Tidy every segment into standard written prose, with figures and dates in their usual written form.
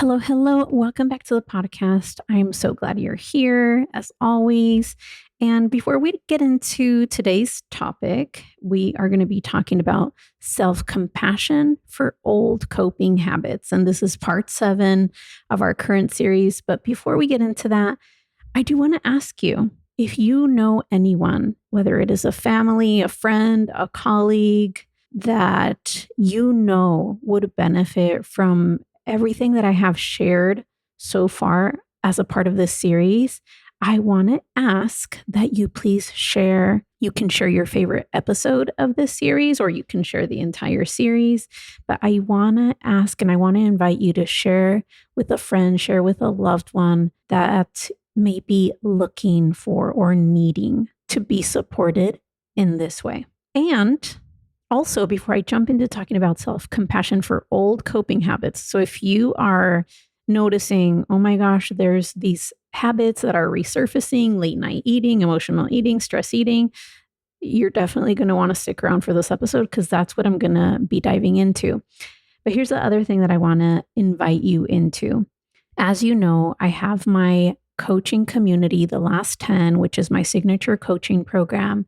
Hello, hello. Welcome back to the podcast. I'm so glad you're here, as always. And before we get into today's topic, we are going to be talking about self compassion for old coping habits. And this is part 7 of our current series. But before we get into that, I do want to ask you if you know anyone, whether it is a family, a friend, a colleague, that you know would benefit from everything that I have shared so far as a part of this series, I want to ask that you please share. You can share your favorite episode of this series, or you can share the entire series. But I want to ask and I want to invite you to share with a friend, share with a loved one that may be looking for or needing to be supported in this way. And also, before I jump into talking about self-compassion for old coping habits, so if you are noticing, oh my gosh, there's these habits that are resurfacing, late night eating, emotional eating, stress eating, you're definitely going to want to stick around for this episode because that's what I'm going to be diving into. But here's the other thing that I want to invite you into. As you know, I have my coaching community, The Last 10, which is my signature coaching program.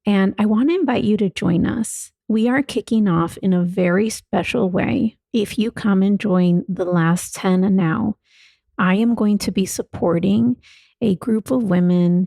And I want to invite you to join us. We are kicking off in a very special way. If you come and join The Last 10 now, I am going to be supporting a group of women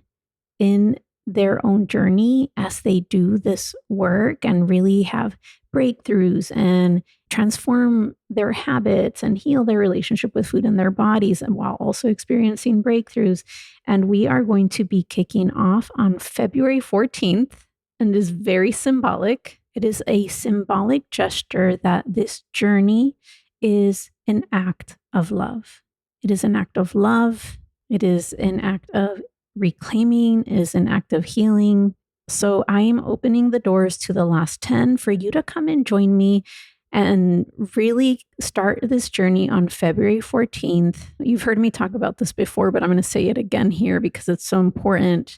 in their own journey as they do this work and really have breakthroughs and transform their habits and heal their relationship with food and their bodies, and while also experiencing breakthroughs. And we are going to be kicking off on February 14th, and it is very symbolic. It is a symbolic gesture that this journey is an act of love. It is an act of love. It is an act of reclaiming. It is an act of healing. So I am opening the doors to The Last 10 for you to come and join me and really start this journey on February 14th. You've heard me talk about this before, but I'm going to say it again here because it's so important.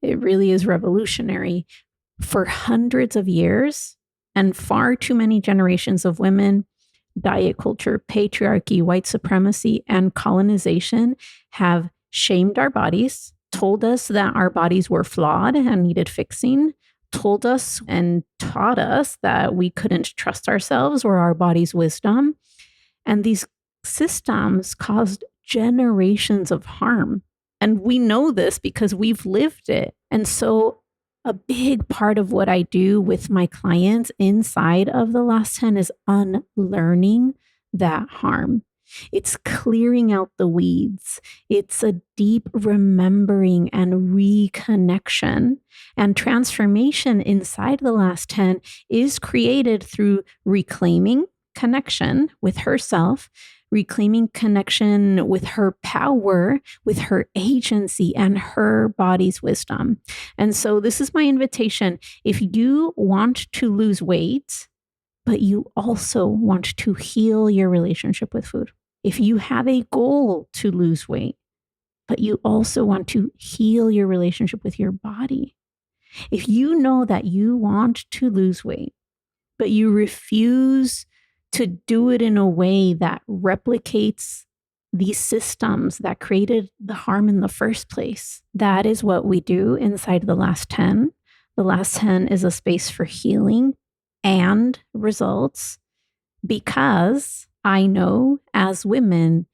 It really is revolutionary. For hundreds of years and far too many generations of women, diet culture, patriarchy, white supremacy, and colonization have shamed our bodies, told us that our bodies were flawed and needed fixing, told us and taught us that we couldn't trust ourselves or our body's wisdom. And these systems caused generations of harm. And we know this because we've lived it. And so a big part of what I do with my clients inside of The Last 10 is unlearning that harm. It's clearing out the weeds. It's a deep remembering and reconnection. And transformation inside The Last 10 is created through reclaiming connection with herself, reclaiming connection with her power, with her agency, and her body's wisdom. And so this is my invitation. If you want to lose weight, but you also want to heal your relationship with food, if you have a goal to lose weight, but you also want to heal your relationship with your body, if you know that you want to lose weight, but you refuse to do it in a way that replicates these systems that created the harm in the first place. That is what we do inside The Last 10. The Last 10 is a space for healing and results, because I know as women,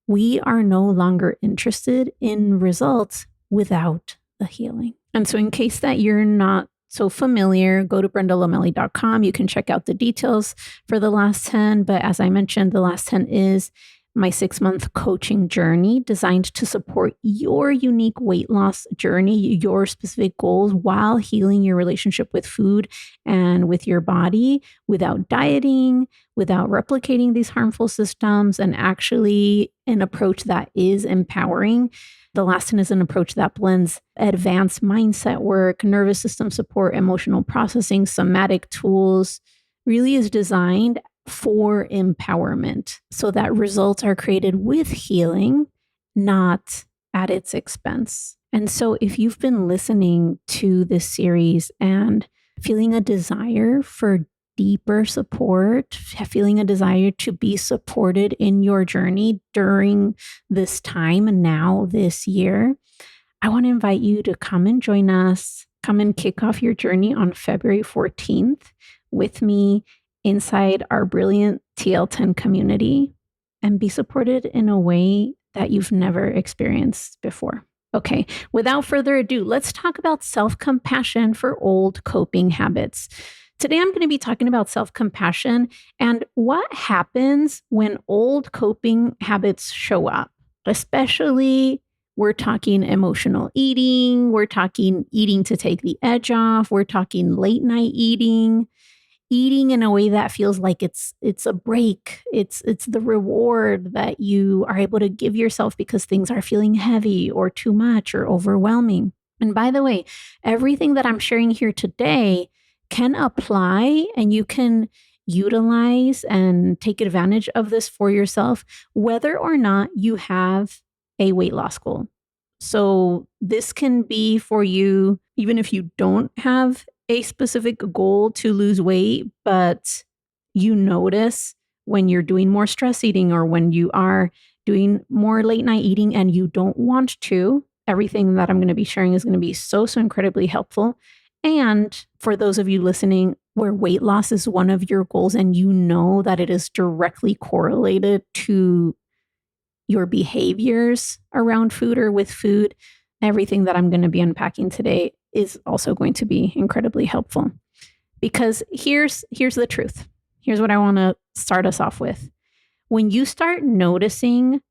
we are no longer interested in results without the healing. And so in case that you're not so familiar, go to brendalomelli.com. You can check out the details for The Last 10. But as I mentioned, The Last 10 is my 6-month coaching journey designed to support your unique weight loss journey, your specific goals, while healing your relationship with food and with your body without dieting, without replicating these harmful systems, and actually an approach that is empowering. The Last 10 is an approach that blends advanced mindset work, nervous system support, emotional processing, somatic tools, really is designed for empowerment so that results are created with healing, not at its expense. And so if you've been listening to this series and feeling a desire for deeper support, feeling a desire to be supported in your journey during this time and now this year, I want to invite you to come and join us, come and kick off your journey on February 14th with me inside our brilliant TL10 community and be supported in a way that you've never experienced before. Okay, without further ado, let's talk about self-compassion for old coping habits. Today, I'm going to be talking about self-compassion and what happens when old coping habits show up, especially we're talking emotional eating, we're talking eating to take the edge off, we're talking late night eating in a way that feels like it's a break. It's the reward that you are able to give yourself because things are feeling heavy or too much or overwhelming. And by the way, everything that I'm sharing here today can apply and you can utilize and take advantage of this for yourself, whether or not you have a weight loss goal. So this can be for you, even if you don't have a specific goal to lose weight, but you notice when you're doing more stress eating or when you are doing more late night eating and you don't want to, everything that I'm going to be sharing is going to be so incredibly helpful. And for those of you listening where weight loss is one of your goals and you know that it is directly correlated to your behaviors around food or with food, everything that I'm going to be unpacking today is also going to be incredibly helpful. Because here's the truth. Here's what I want to start us off with. When you start noticing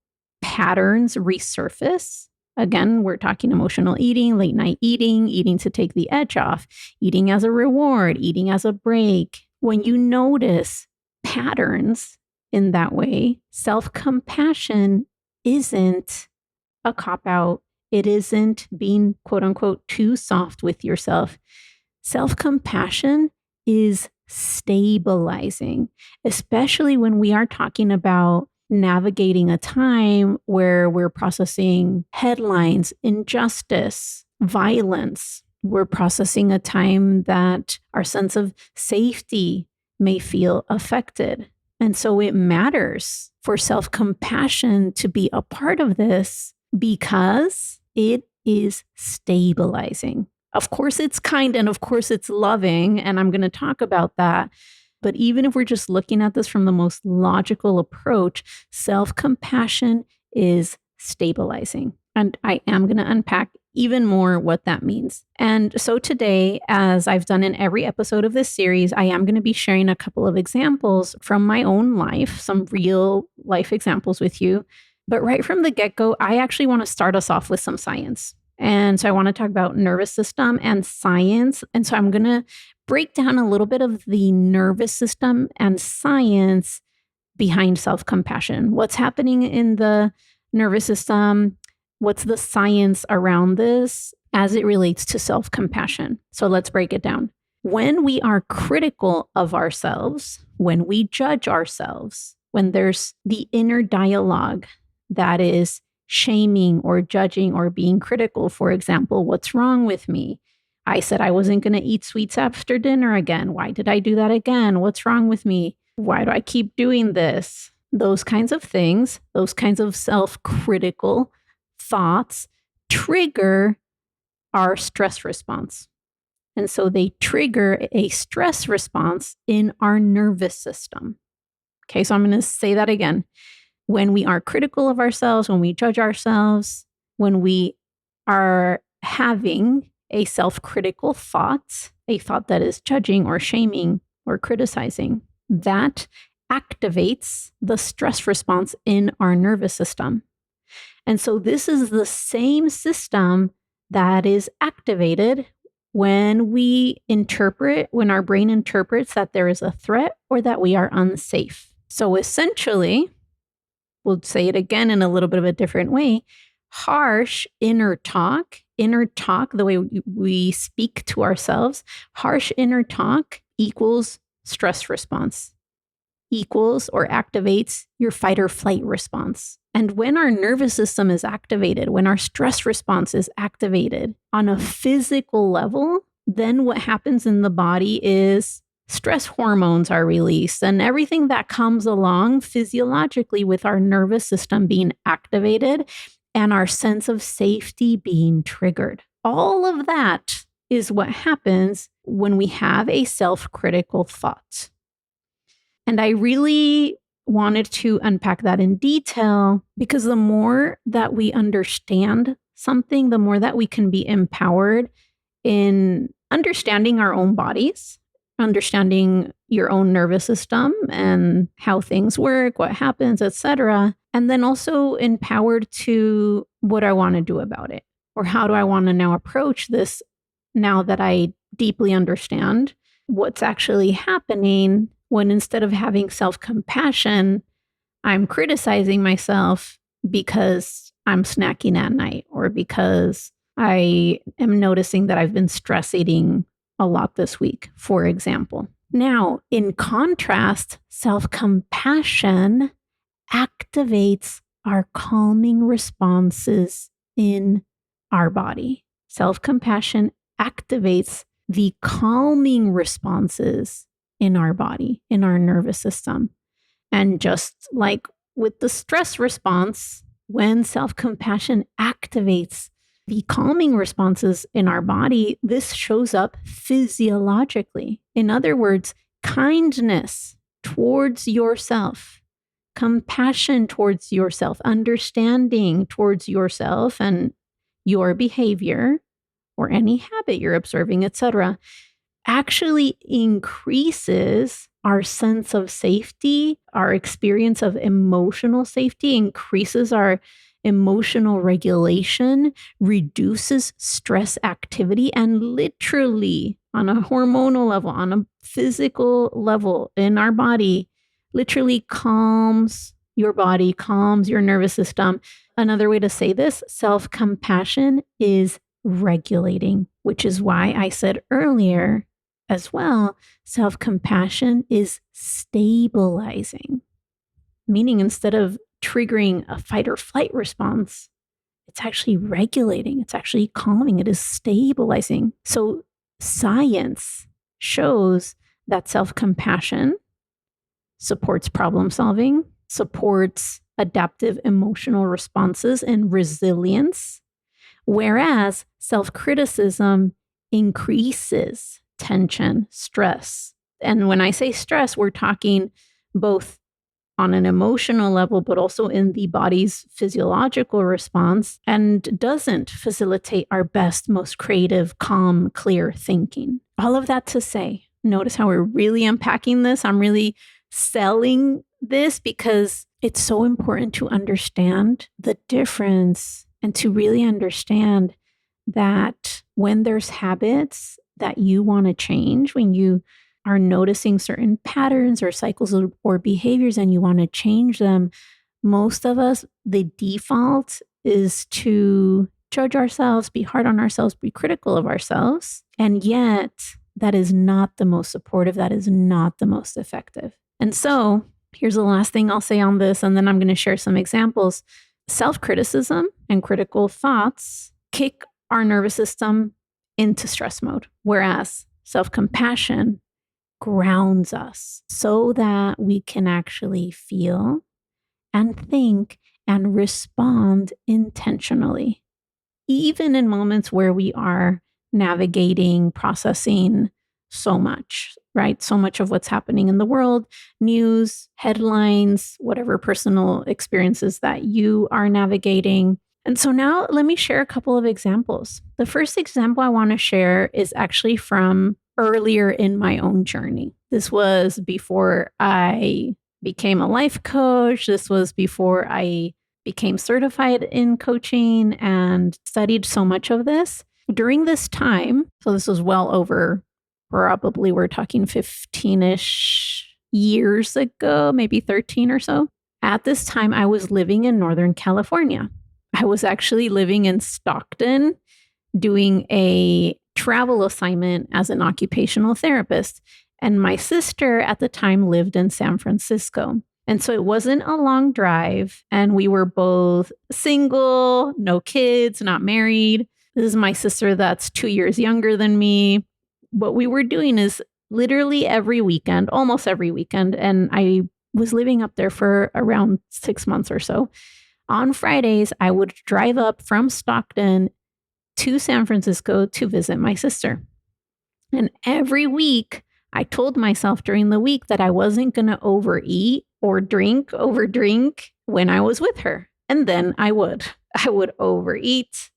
patterns resurface, again, we're talking emotional eating, late night eating, eating to take the edge off, eating as a reward, eating as a break. When you notice patterns in that way, self-compassion isn't a cop-out. It isn't being, quote unquote, too soft with yourself. Self-compassion is stabilizing, especially when we are talking about navigating a time where we're processing headlines, injustice, violence. We're processing a time that our sense of safety may feel affected. And so it matters for self-compassion to be a part of this because it is stabilizing. Of course, it's kind and of course, it's loving. And I'm going to talk about that. But even if we're just looking at this from the most logical approach, self-compassion is stabilizing. And I am going to unpack even more what that means. And so today, as I've done in every episode of this series, I am going to be sharing a couple of examples from my own life, some real life examples with you. But right from the get-go, I actually want to start us off with some science. And so I want to talk about nervous system and science. And so I'm going to break down a little bit of the nervous system and science behind self-compassion. What's happening in the nervous system? What's the science around this as it relates to self-compassion? So let's break it down. When we are critical of ourselves, when we judge ourselves, when there's the inner dialogue that is shaming or judging or being critical, for example, what's wrong with me? I said I wasn't going to eat sweets after dinner again. Why did I do that again? What's wrong with me? Why do I keep doing this? Those kinds of things, those kinds of self-critical thoughts trigger our stress response. And so they trigger a stress response in our nervous system. Okay, so I'm going to say that again. When we are critical of ourselves, when we judge ourselves, when we are having a self-critical thought, a thought that is judging or shaming or criticizing, that activates the stress response in our nervous system. And so this is the same system that is activated when we interpret, when our brain interprets that there is a threat or that we are unsafe. So essentially, we'll say it again in a little bit of a different way, harsh inner talk, the way we speak to ourselves, harsh inner talk equals stress response, equals or activates your fight or flight response. And when our nervous system is activated, when our stress response is activated on a physical level, then what happens in the body is stress hormones are released, and everything that comes along physiologically with our nervous system being activated and our sense of safety being triggered. All of that is what happens when we have a self-critical thought. And I really wanted to unpack that in detail because the more that we understand something, the more that we can be empowered in understanding our own bodies, understanding your own nervous system and how things work, what happens, etc. And then also empowered to what I want to do about it, or how do I want to now approach this now that I deeply understand what's actually happening, when instead of having self-compassion, I'm criticizing myself because I'm snacking at night, or because I am noticing that I've been stress eating a lot this week, for example. Now, in contrast, self-compassion activates our calming responses in our body. Self-compassion activates the calming responses in our body, in our nervous system. And just like with the stress response, when self-compassion activates the calming responses in our body, this shows up physiologically. In other words, kindness towards yourself, compassion towards yourself, understanding towards yourself and your behavior or any habit you're observing, etc., actually increases our sense of safety, our experience of emotional safety, increases our emotional regulation, reduces stress activity, and literally on a hormonal level, on a physical level in our body, literally calms your body, calms your nervous system. Another way to say this, self-compassion is regulating, which is why I said earlier as well, self-compassion is stabilizing, meaning instead of triggering a fight or flight response, it's actually regulating, it's actually calming, it is stabilizing. So science shows that self-compassion supports problem solving, supports adaptive emotional responses and resilience, whereas self-criticism increases tension, stress. And when I say stress, we're talking both on an emotional level, but also in the body's physiological response, and doesn't facilitate our best, most creative, calm, clear thinking. All of that to say, notice how we're really unpacking this. I'm really selling this because it's so important to understand the difference and to really understand that when there's habits that you want to change, when you are noticing certain patterns or cycles or behaviors and you want to change them, most of us, the default is to judge ourselves, be hard on ourselves, be critical of ourselves. And yet, that is not the most supportive. That is not the most effective. And so, here's the last thing I'll say on this, and then I'm going to share some examples. Self-criticism and critical thoughts kick our nervous system into stress mode, whereas self-compassion grounds us so that we can actually feel and think and respond intentionally, even in moments where we are navigating, processing so much, right? So much of what's happening in the world, news, headlines, whatever personal experiences that you are navigating. And so now let me share a couple of examples. The first example I want to share is actually from earlier in my own journey. This was before I became a life coach. This was before I became certified in coaching and studied so much of this. During this time, so this was well over, probably we're talking 15-ish years ago, maybe 13 or so. At this time, I was living in Northern California. I was actually living in Stockton doing a travel assignment as an occupational therapist. And my sister at the time lived in San Francisco. And so it wasn't a long drive. And we were both single, no kids, not married. This is my sister that's 2 years younger than me. What we were doing is literally every weekend, almost every weekend. And I was living up there for around 6 months or so. On Fridays, I would drive up from Stockton to San Francisco to visit my sister. And every week, I told myself during the week that I wasn't going to overeat or overdrink when I was with her. And then I would. I would overeat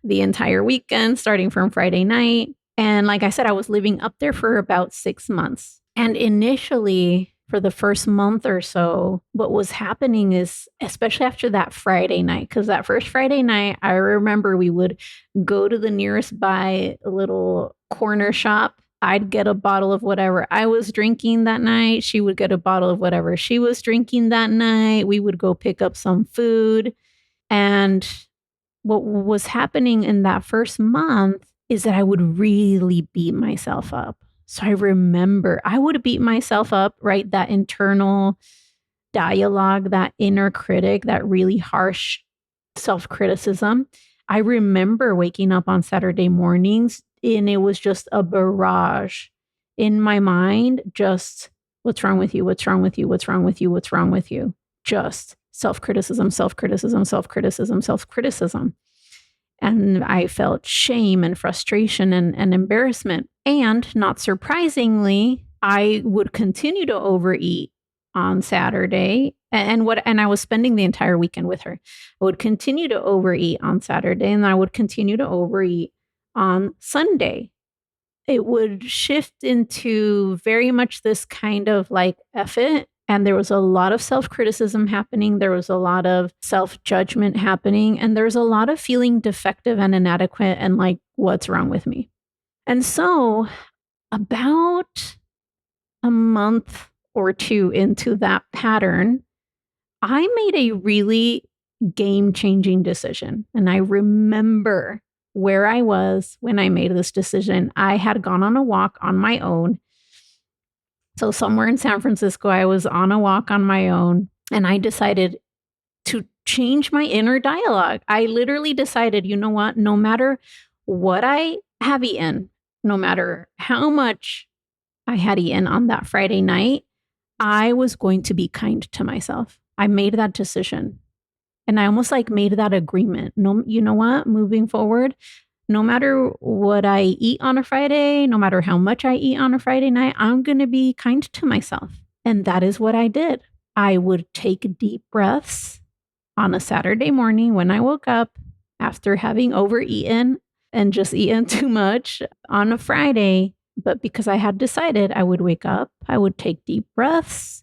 the entire weekend, starting from Friday night. And like I said, I was living up there for about 6 months. And initially, for the first month or so, what was happening is, especially after that Friday night, because that first Friday night, I remember we would go to the nearest by little corner shop. I'd get a bottle of whatever I was drinking that night. She would get a bottle of whatever she was drinking that night. We would go pick up some food. And what was happening in that first month is that I would really beat myself up. So I remember I would beat myself up, right? That internal dialogue, that inner critic, that really harsh self-criticism. I remember waking up on Saturday mornings and it was just a barrage in my mind. Just, what's wrong with you? What's wrong with you? What's wrong with you? What's wrong with you? Just self-criticism, self-criticism, self-criticism, self-criticism. And I felt shame and frustration and embarrassment. And not surprisingly, I would continue to overeat on Saturday. And I was spending the entire weekend with her. I would continue to overeat on Saturday and I would continue to overeat on Sunday. It would shift into very much this kind of like effort. And there was a lot of self-criticism happening. There was a lot of self-judgment happening. And there's a lot of feeling defective and inadequate and like, what's wrong with me? And so about a month or two into that pattern, I made a really game-changing decision. And I remember where I was when I made this decision. I had gone on a walk on my own. So somewhere in San Francisco, I was on a walk on my own and I decided to change my inner dialogue. I literally decided, you know what, no matter what I have eaten, no matter how much I had eaten on that Friday night, I was going to be kind to myself. I made that decision and I almost like made that agreement. No, you know what, moving forward, no matter what I eat on a Friday, no matter how much I eat on a Friday night, I'm going to be kind to myself. And that is what I did. I would take deep breaths on a Saturday morning when I woke up after having overeaten and just eaten too much on a Friday. But because I had decided I would wake up, I would take deep breaths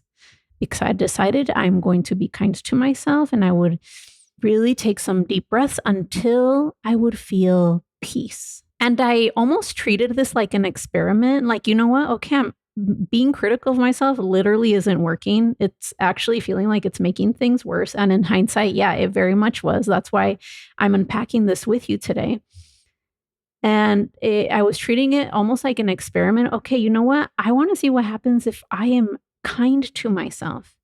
because I decided I'm going to be kind to myself. And I would really take some deep breaths until I would feel peace. And I almost treated this like an experiment. Like, you know what? Okay, I'm being critical of myself literally isn't working. It's actually feeling like it's making things worse. And in hindsight, yeah, it very much was. That's why I'm unpacking this with you today. And I was treating it almost like an experiment. Okay, you know what? I want to see what happens if I am kind to myself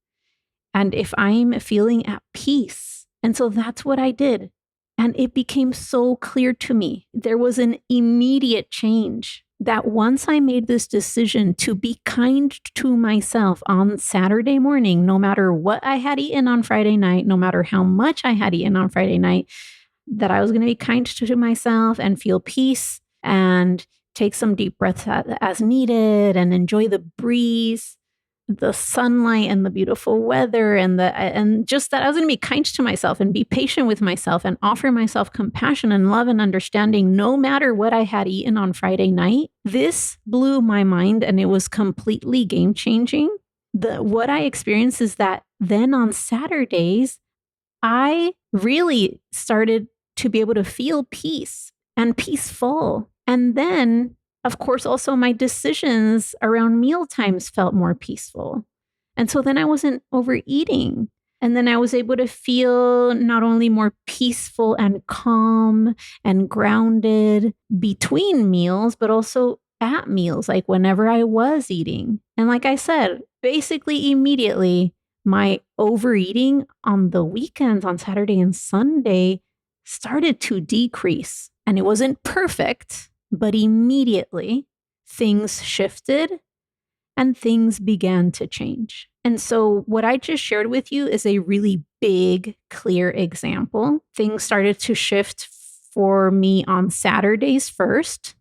and if I'm feeling at peace. And so that's what I did. And it became so clear to me. There was an immediate change that once I made this decision to be kind to myself on Saturday morning, no matter what I had eaten on Friday night, no matter how much I had eaten on Friday night, that I was going to be kind to myself and feel peace and take some deep breaths as needed and enjoy the breeze, the sunlight and the beautiful weather and just that I was going to be kind to myself and be patient with myself and offer myself compassion and love and understanding no matter what I had eaten on Friday night. This blew my mind and it was completely game changing. What I experienced is that then on Saturdays, I really started to be able to feel peace and peaceful. And then, of course, also my decisions around meal times felt more peaceful. And so then I wasn't overeating. And then I was able to feel not only more peaceful and calm and grounded between meals, but also at meals, like whenever I was eating. And like I said, basically immediately, my overeating on the weekends on Saturday and Sunday started to decrease. And it wasn't perfect, but immediately things shifted and things began to change. And so, what I just shared with you is a really big, clear example. Things started to shift for me on Saturdays first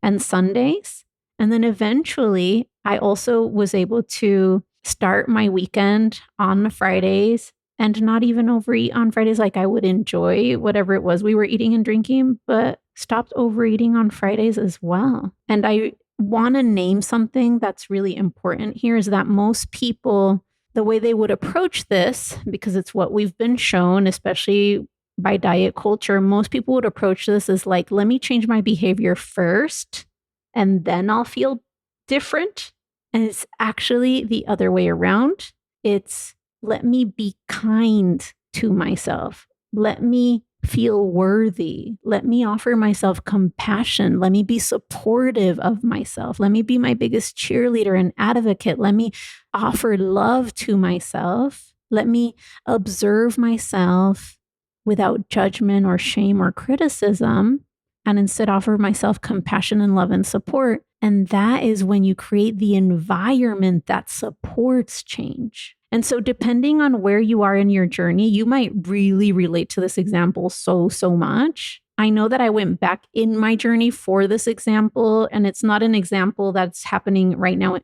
and Sundays. And then eventually, I also was able to start my weekend on Fridays and not even overeat on Fridays. Like I would enjoy whatever it was we were eating and drinking, but stopped overeating on Fridays as well. And I want to name something that's really important here is that most people, the way they would approach this, because it's what we've been shown, especially by diet culture, most people would approach this as like, let me change my behavior first and then I'll feel different. And it's actually the other way around. It's let me be kind to myself. Let me feel worthy. Let me offer myself compassion. Let me be supportive of myself. Let me be my biggest cheerleader and advocate. Let me offer love to myself. Let me observe myself without judgment or shame or criticism, and instead offer myself compassion and love and support. And that is when you create the environment that supports change. And so depending on where you are in your journey, you might really relate to this example so much. I know that I went back in my journey for this example, and it's not an example that's happening right now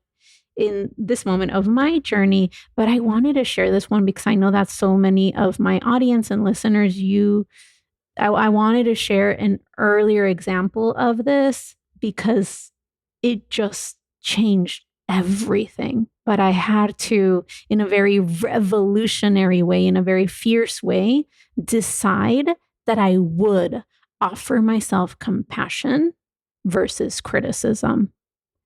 in this moment of my journey, but I wanted to share this one because I know that so many of my audience and listeners, I wanted to share an earlier example of this because it just changed everything. But I had to, in a very revolutionary way, in a very fierce way, decide that I would offer myself compassion versus criticism.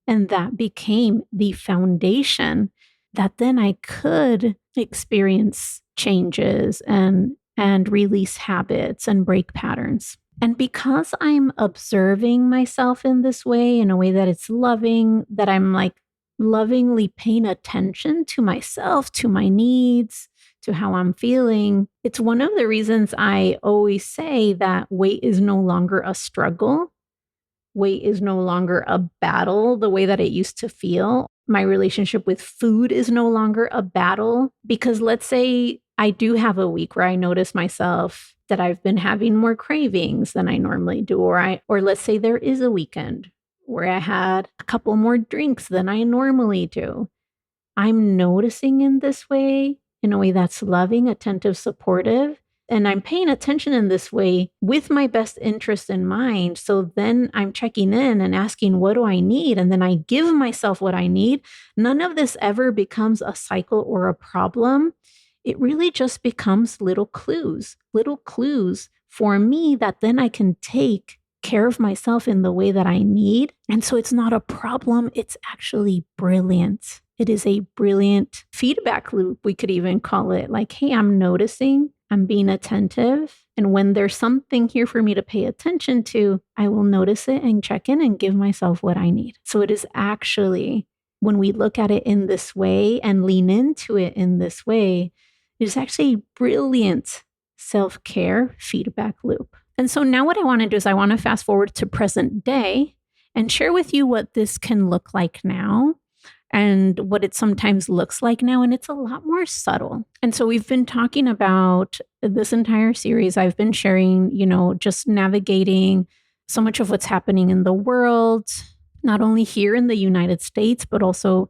And that became the foundation that then I could experience changes and release habits and break patterns. And because I'm observing myself in this way, in a way that it's loving, that I'm like lovingly paying attention to myself, to my needs, to how I'm feeling, it's one of the reasons I always say that weight is no longer a struggle. Weight is no longer a battle the way that it used to feel. My relationship with food is no longer a battle because let's say I do have a week where I notice myself that I've been having more cravings than I normally do, or let's say there is a weekend where I had a couple more drinks than I normally do. I'm noticing in this way, in a way that's loving, attentive, supportive. And I'm paying attention in this way with my best interest in mind. So then I'm checking in and asking, what do I need? And then I give myself what I need. None of this ever becomes a cycle or a problem. It really just becomes little clues for me that then I can take care of myself in the way that I need. And so it's not a problem. It's actually brilliant. It is a brilliant feedback loop. We could even call it like, hey, I'm noticing, I'm being attentive. And when there's something here for me to pay attention to, I will notice it and check in and give myself what I need. So it is actually, when we look at it in this way and lean into it in this way, it is actually a brilliant self-care feedback loop. And so now what I want to do is I want to fast forward to present day and share with you what this can look like now and what it sometimes looks like now. And it's a lot more subtle. And so we've been talking about this entire series. I've been sharing, just navigating so much of what's happening in the world, not only here in the United States, but also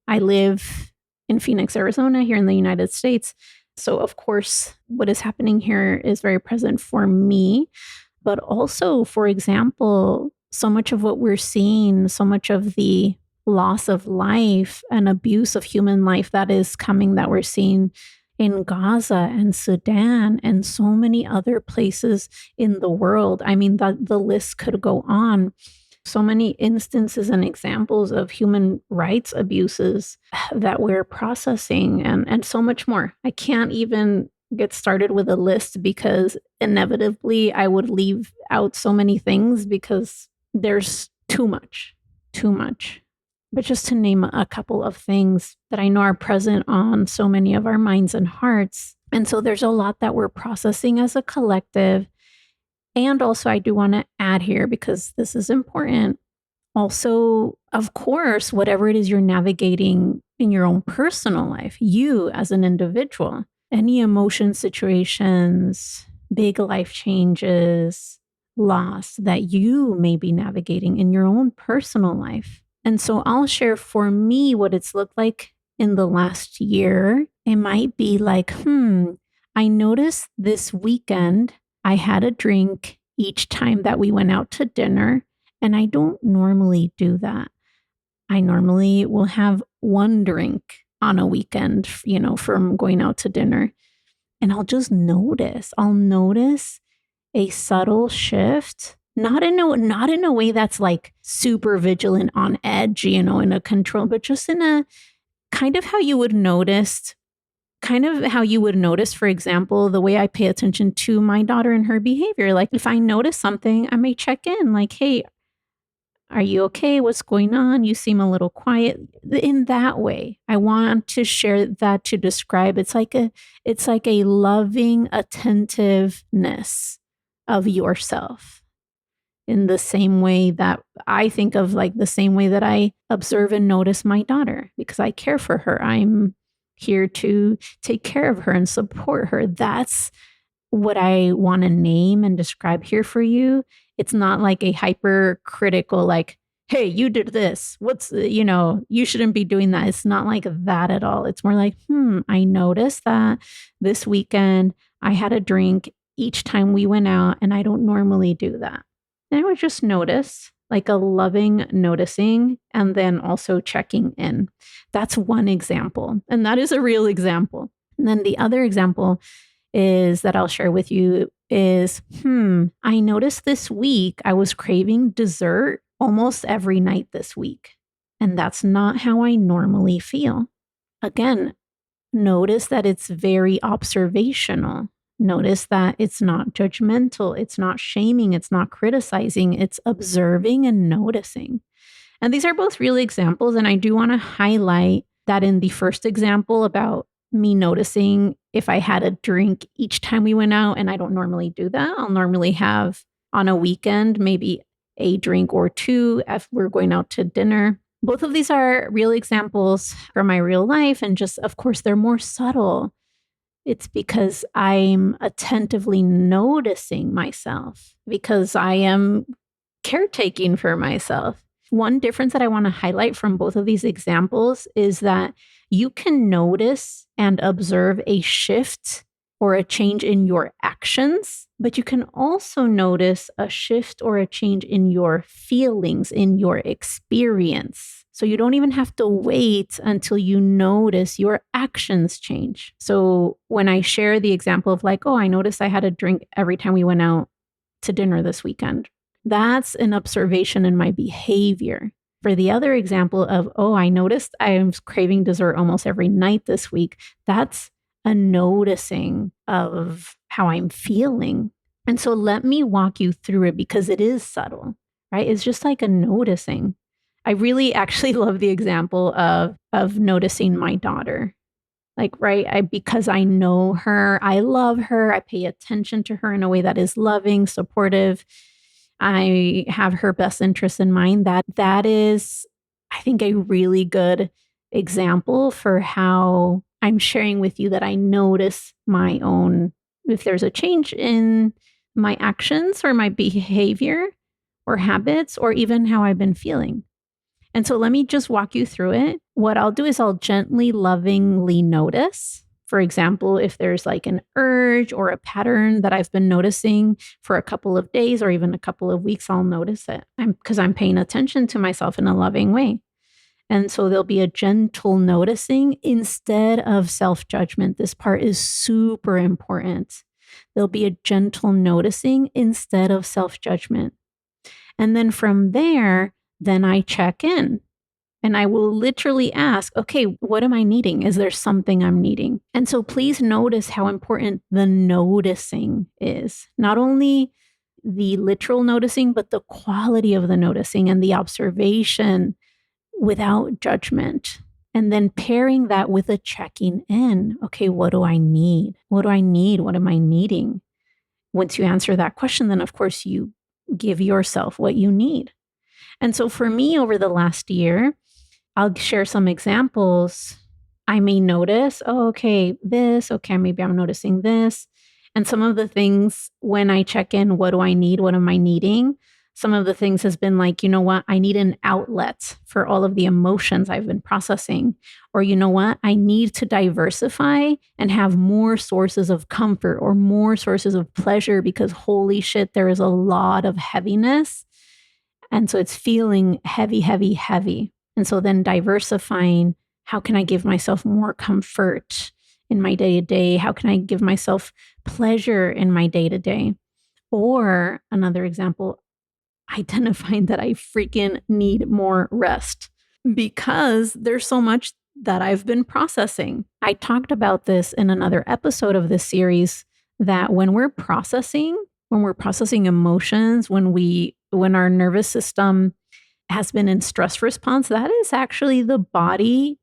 I live in Phoenix, Arizona, here in the United States. So of course, what is happening here is very present for me, but also, for example, so much of what we're seeing, so much of the loss of life and abuse of human life that is coming, that we're seeing in Gaza and Sudan and so many other places in the world. I mean, the list could go on. So many instances and examples of human rights abuses that we're processing and so much more. I can't even get started with a list because inevitably I would leave out so many things because there's too much. But just to name a couple of things that I know are present on so many of our minds and hearts. And so there's a lot that we're processing as a collective. And also, I do want to add here, because this is important, Also, of course, whatever it is you're navigating in your own personal life, you as an individual, any emotion situations, big life changes, loss that you may be navigating in your own personal life. And so I'll share for me what it's looked like in the last year. It might be like, I noticed this weekend I had a drink each time that we went out to dinner. And I don't normally do that. I normally will have one drink on a weekend, from going out to dinner. And I'll just notice. I'll notice a subtle shift, not in a way that's like super vigilant on edge, in a control, but just in a kind of how you would notice, for example, the way I pay attention to my daughter and her behavior. Like if I notice something, I may check in like, hey, are you okay? What's going on? You seem a little quiet. In that way, I want to share that to describe it's like a loving attentiveness of yourself. In the same way that I think of like the same way that I observe and notice my daughter because I care for her. I'm here to take care of her and support her. That's what I want to name and describe here for you. It's not like a hypercritical, like, hey, you did this. You shouldn't be doing that. It's not like that at all. It's more like, I noticed that this weekend I had a drink each time we went out, and I don't normally do that. And I would just notice, like a loving noticing, and then also checking in. That's one example. And that is a real example. And then the other example is that I'll share with you is, I noticed this week I was craving dessert almost every night this week. And that's not how I normally feel. Again, notice that it's very observational. Notice that it's not judgmental. It's not shaming. It's not criticizing. It's observing and noticing. And these are both real examples. And I do want to highlight that in the first example about me noticing if I had a drink each time we went out, and I don't normally do that. I'll normally have on a weekend, maybe a drink or two if we're going out to dinner. Both of these are real examples from my real life. And just, of course, they're more subtle. It's because I'm attentively noticing myself because I am caretaking for myself. One difference that I want to highlight from both of these examples is that you can notice and observe a shift or a change in your actions, but you can also notice a shift or a change in your feelings, in your experience. So you don't even have to wait until you notice your actions change. So when I share the example of like, I noticed I had a drink every time we went out to dinner this weekend, that's an observation in my behavior. For the other example of, I noticed I am craving dessert almost every night this week, that's a noticing of how I'm feeling. And so let me walk you through it because it is subtle, right? It's just like a noticing. I really actually love the example of noticing my daughter. Like, right, because I know her, I love her, I pay attention to her in a way that is loving, supportive. I have her best interests in mind. That is, I think, a really good example for how I'm sharing with you that I notice my own, if there's a change in my actions or my behavior or habits or even how I've been feeling. And so let me just walk you through it. What I'll do is I'll gently, lovingly notice. For example, if there's like an urge or a pattern that I've been noticing for a couple of days or even a couple of weeks, I'll notice it because I'm paying attention to myself in a loving way. And so there'll be a gentle noticing instead of self-judgment. This part is super important. There'll be a gentle noticing instead of self-judgment. And then from there, then I check in. And I will literally ask, okay, what am I needing? Is there something I'm needing? And so please notice how important the noticing is. Not only the literal noticing, but the quality of the noticing and the observation without judgment. And then pairing that with a checking in. Okay, what do I need? What do I need? What am I needing? Once you answer that question, then of course you give yourself what you need. And so for me over the last year, I'll share some examples. I may notice, oh, okay, this, okay, maybe I'm noticing this. And some of the things when I check in, what do I need? What am I needing? Some of the things has been like, you know what? I need an outlet for all of the emotions I've been processing. Or, you know what? I need to diversify and have more sources of comfort or more sources of pleasure because holy shit, there is a lot of heaviness. And so it's feeling heavy, heavy, heavy. And so then diversifying, how can I give myself more comfort in my day to day? How can I give myself pleasure in my day to day? Or another example, identifying that I freaking need more rest because there's so much that I've been processing. I talked about this in another episode of this series that when we're processing emotions, when our nervous system has been in stress response, that is actually the body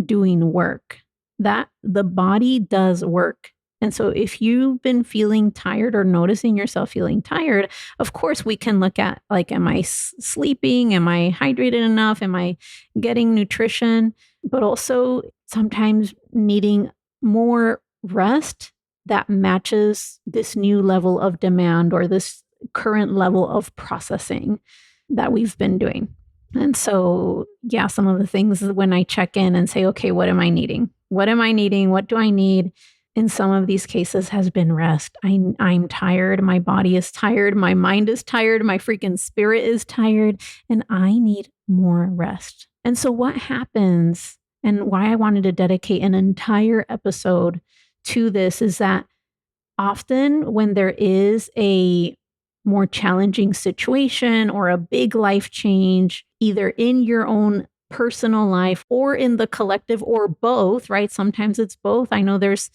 doing work. That the body does work. And so if you've been feeling tired or noticing yourself feeling tired, of course we can look at like, am I sleeping? Am I hydrated enough? Am I getting nutrition? But also sometimes needing more rest that matches this new level of demand or this current level of processing that we've been doing. And so, yeah, some of the things when I check in and say, okay, what am I needing? What am I needing? What do I need? In some of these cases has been rest. I'm tired. My body is tired. My mind is tired. My freaking spirit is tired. And I need more rest. And so what happens and why I wanted to dedicate an entire episode to this is that often when there is a more challenging situation or a big life change, either in your own personal life or in the collective or both, right? Sometimes it's both. I know there's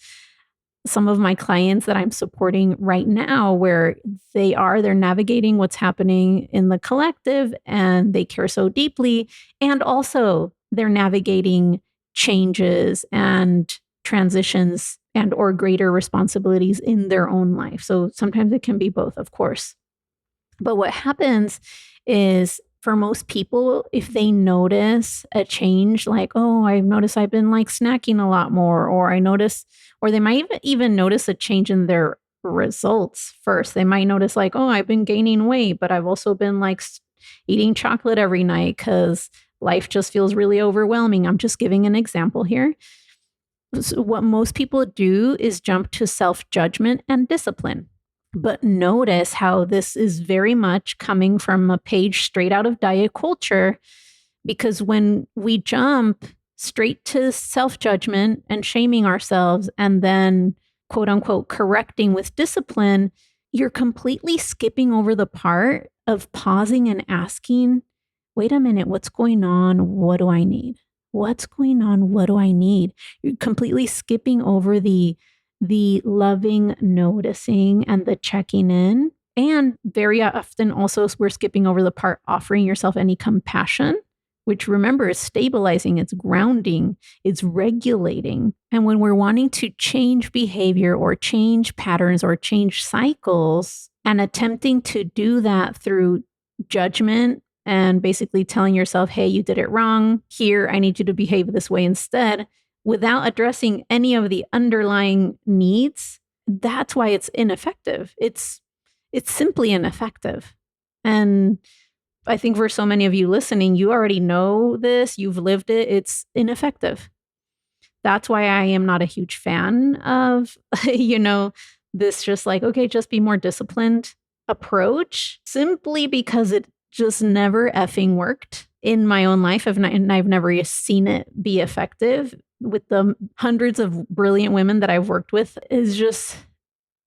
some of my clients that I'm supporting right now where they're navigating what's happening in the collective and they care so deeply. And also they're navigating changes and transitions and or greater responsibilities in their own life. So sometimes it can be both, of course. But what happens is for most people, if they notice a change, like, oh, I've noticed I've been like snacking a lot more, or they might even notice a change in their results first. They might notice like, oh, I've been gaining weight, but I've also been like eating chocolate every night because life just feels really overwhelming. I'm just giving an example here. So what most people do is jump to self-judgment and discipline. But notice how this is very much coming from a page straight out of diet culture, because when we jump straight to self-judgment and shaming ourselves and then quote unquote correcting with discipline, you're completely skipping over the part of pausing and asking, wait a minute, what's going on? What do I need? What's going on? What do I need? You're completely skipping over the loving noticing and the checking in. And very often also we're skipping over the part offering yourself any compassion, which remember is stabilizing, it's grounding, it's regulating. And when we're wanting to change behavior or change patterns or change cycles and attempting to do that through judgment and basically telling yourself, hey, you did it wrong. Here, I need you to behave this way instead, without addressing any of the underlying needs, that's why it's ineffective. It's simply ineffective. And I think for so many of you listening, you already know this, you've lived it, it's ineffective. That's why I am not a huge fan of, this just like, okay, just be more disciplined approach, simply because it just never effing worked in my own life. And I've never seen it be effective with the hundreds of brilliant women that I've worked with. Is just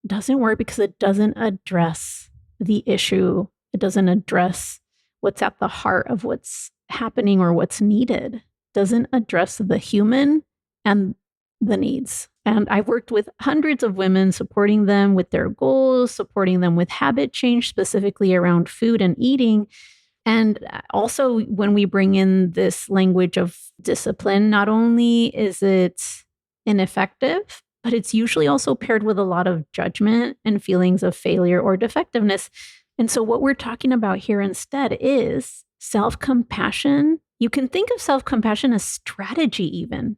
doesn't work because it doesn't address the issue. It doesn't address what's at the heart of what's happening or what's needed. It doesn't address the human and the needs. And I've worked with hundreds of women, supporting them with their goals, supporting them with habit change, specifically around food and eating. And also when we bring in this language of discipline, not only is it ineffective, but it's usually also paired with a lot of judgment and feelings of failure or defectiveness. And so what we're talking about here instead is self-compassion, you can think of self-compassion as strategy even,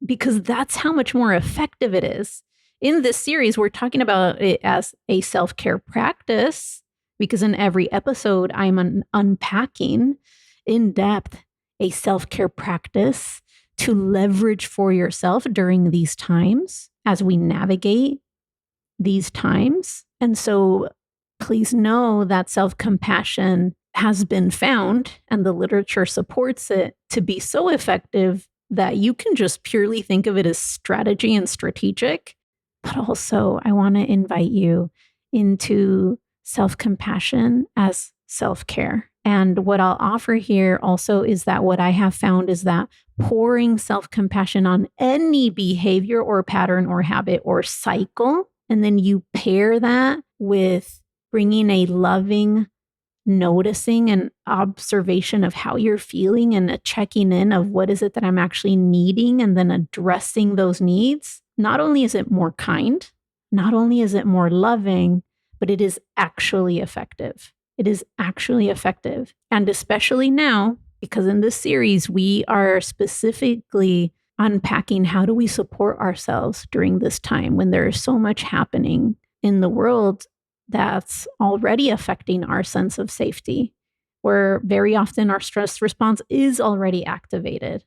because that's how much more effective it is. In this series, we're talking about it as a self-care practice, because in every episode, I'm unpacking in depth a self-care practice to leverage for yourself during these times as we navigate these times. And so please know that self-compassion has been found, and the literature supports it, to be so effective that you can just purely think of it as strategy and strategic. But also, I want to invite you into self-compassion as self-care. And what I'll offer here also is that what I have found is that pouring self-compassion on any behavior or pattern or habit or cycle, and then you pair that with bringing a loving noticing and observation of how you're feeling and a checking in of what is it that I'm actually needing, and then addressing those needs. Not only is it more kind, not only is it more loving, but it is actually effective. It is actually effective. And especially now, because in this series, we are specifically unpacking how do we support ourselves during this time when there is so much happening in the world that's already affecting our sense of safety, where very often our stress response is already activated,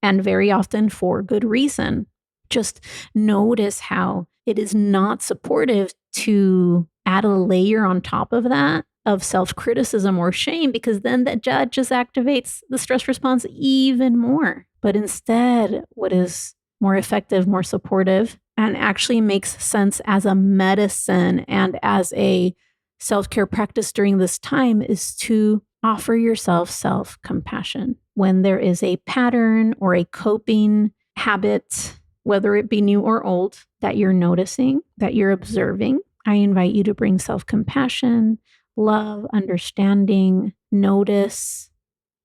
and very often for good reason. Just notice how it is not supportive to add a layer on top of that of self-criticism or shame, because then that just activates the stress response even more. But instead, what is more effective, more supportive, and actually makes sense as a medicine and as a self-care practice during this time is to offer yourself self-compassion. When there is a pattern or a coping habit, whether it be new or old, that you're noticing, that you're observing, I invite you to bring self-compassion, love, understanding, notice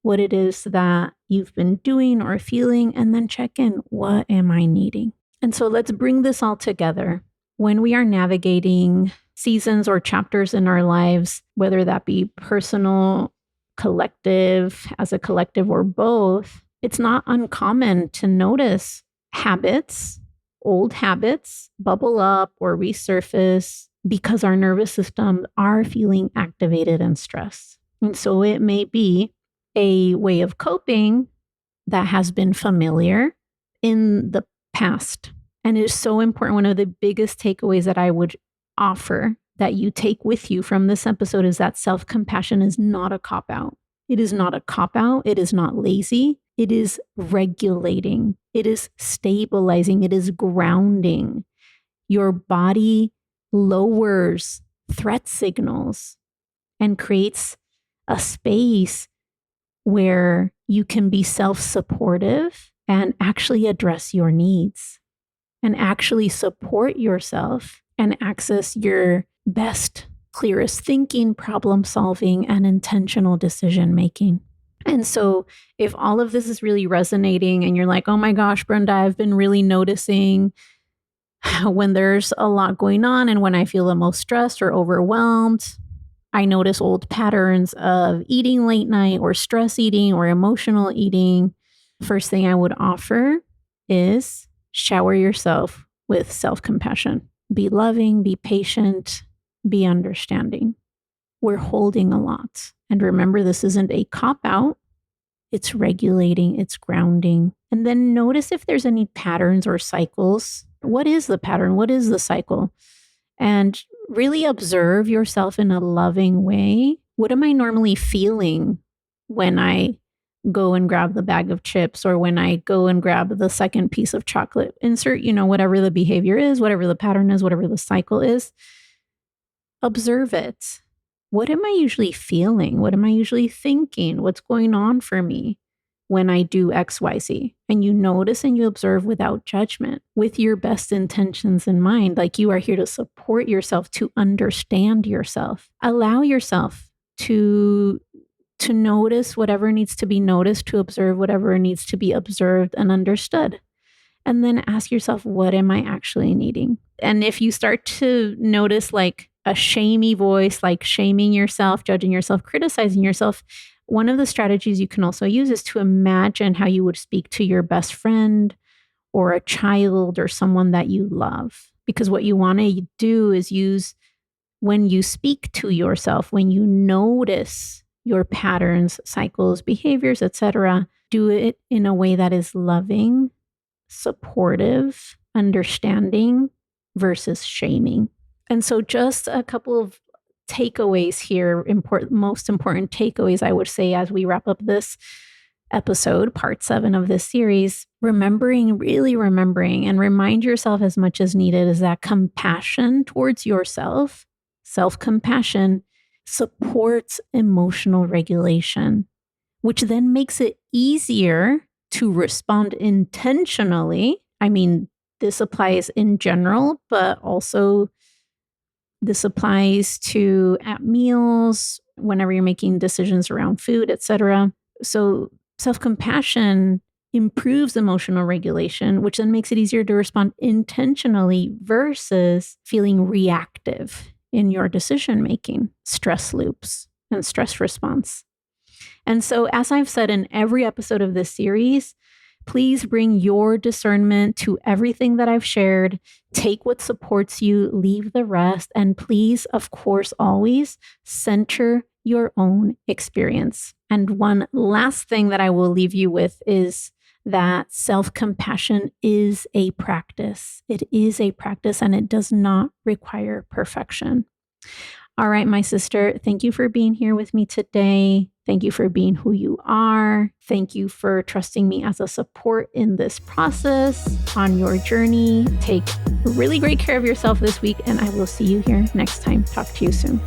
what it is that you've been doing or feeling, and then check in, what am I needing? And so let's bring this all together. When we are navigating seasons or chapters in our lives, whether that be personal, collective, as a collective, or both, it's not uncommon to notice habits, old habits, bubble up or resurface because our nervous system are feeling activated and stressed. And so it may be a way of coping that has been familiar in the past. And it is so important. One of the biggest takeaways that I would offer that you take with you from this episode is that self-compassion is not a cop-out. It is not a cop-out. It is not lazy. It is regulating. It is stabilizing. It is grounding. Your body lowers threat signals and creates a space where you can be self-supportive and actually address your needs and actually support yourself and access your best, clearest thinking, problem solving, and intentional decision making. And so if all of this is really resonating and you're like, oh my gosh, Brenda, I've been really noticing when there's a lot going on and when I feel the most stressed or overwhelmed, I notice old patterns of eating late night or stress eating or emotional eating. First thing I would offer is shower yourself with self-compassion. Be loving, be patient, be understanding. We're holding a lot. And remember, this isn't a cop-out. It's regulating, it's grounding. And then notice if there's any patterns or cycles. What is the pattern? What is the cycle? And really observe yourself in a loving way. What am I normally feeling when I go and grab the bag of chips, or when I go and grab the second piece of chocolate? Insert, whatever the behavior is, whatever the pattern is, whatever the cycle is. Observe it. What am I usually feeling? What am I usually thinking? What's going on for me when I do X, Y, Z? And you notice and you observe without judgment, with your best intentions in mind. Like, you are here to support yourself, to understand yourself. Allow yourself to notice whatever needs to be noticed, to observe whatever needs to be observed and understood. And then ask yourself, what am I actually needing? And if you start to notice like a shamey voice, like shaming yourself, judging yourself, criticizing yourself, One of the strategies you can also use is to imagine how you would speak to your best friend or a child or someone that you love. Because what you want to do is use when you speak to yourself, when you notice your patterns, cycles, behaviors, etc., do it in a way that is loving, supportive, understanding versus shaming. And so just a couple of takeaways here, most important takeaways, I would say, as we wrap up this episode, part 7 of this series, really remembering and remind yourself as much as needed is that compassion towards yourself, self-compassion, supports emotional regulation, which then makes it easier to respond intentionally. I mean, this applies in general, but also this applies to at meals, whenever you're making decisions around food, etc. So self-compassion improves emotional regulation, which then makes it easier to respond intentionally versus feeling reactive in your decision-making, stress loops, and stress response. And so, as I've said in every episode of this series, please bring your discernment to everything that I've shared. Take what supports you, leave the rest, and please, of course, always center your own experience. And one last thing that I will leave you with is that self-compassion is a practice. It is a practice and it does not require perfection. All right, my sister, thank you for being here with me today. Thank you for being who you are. Thank you for trusting me as a support in this process on your journey. Take really great care of yourself this week, and I will see you here next time. Talk to you soon.